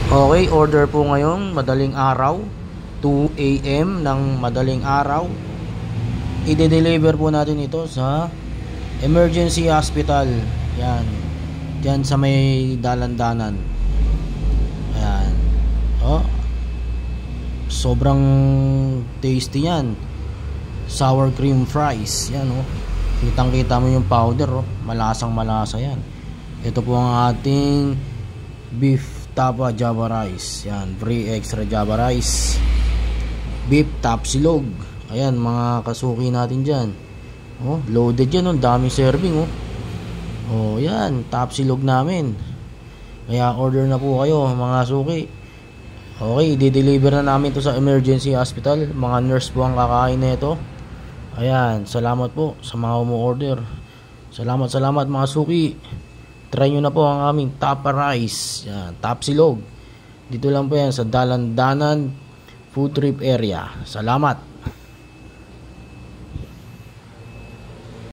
Okay, order po ngayon, madaling araw, 2 AM ng madaling araw. I-deliver po natin ito sa emergency hospital. Yan. Diyan sa may dalandanan. Ayan. Oh. Sobrang tasty yan. Sour cream fries. Yan oh. Kitang-kita mo yung powder oh. Malasang malasa yan. Ito po ang ating beef tapa java rice. Yan, free extra java rice. Beef tapsilog. Ayan, mga kasuki natin dyan. Oh, loaded yan, oh. Daming serving, oh. Oh, yan, tapsilog namin. Kaya order na po kayo, mga suki. Okay, i-deliver na namin to sa emergency hospital. Mga nurse po ang kakain na ito. Ayan, salamat po sa mga umu-order. Salamat mga suki. Try nyo na po ang aming tapa rice. Yan, tapsilog. Dito lang po yan sa Dalandanan Food Trip area. Salamat.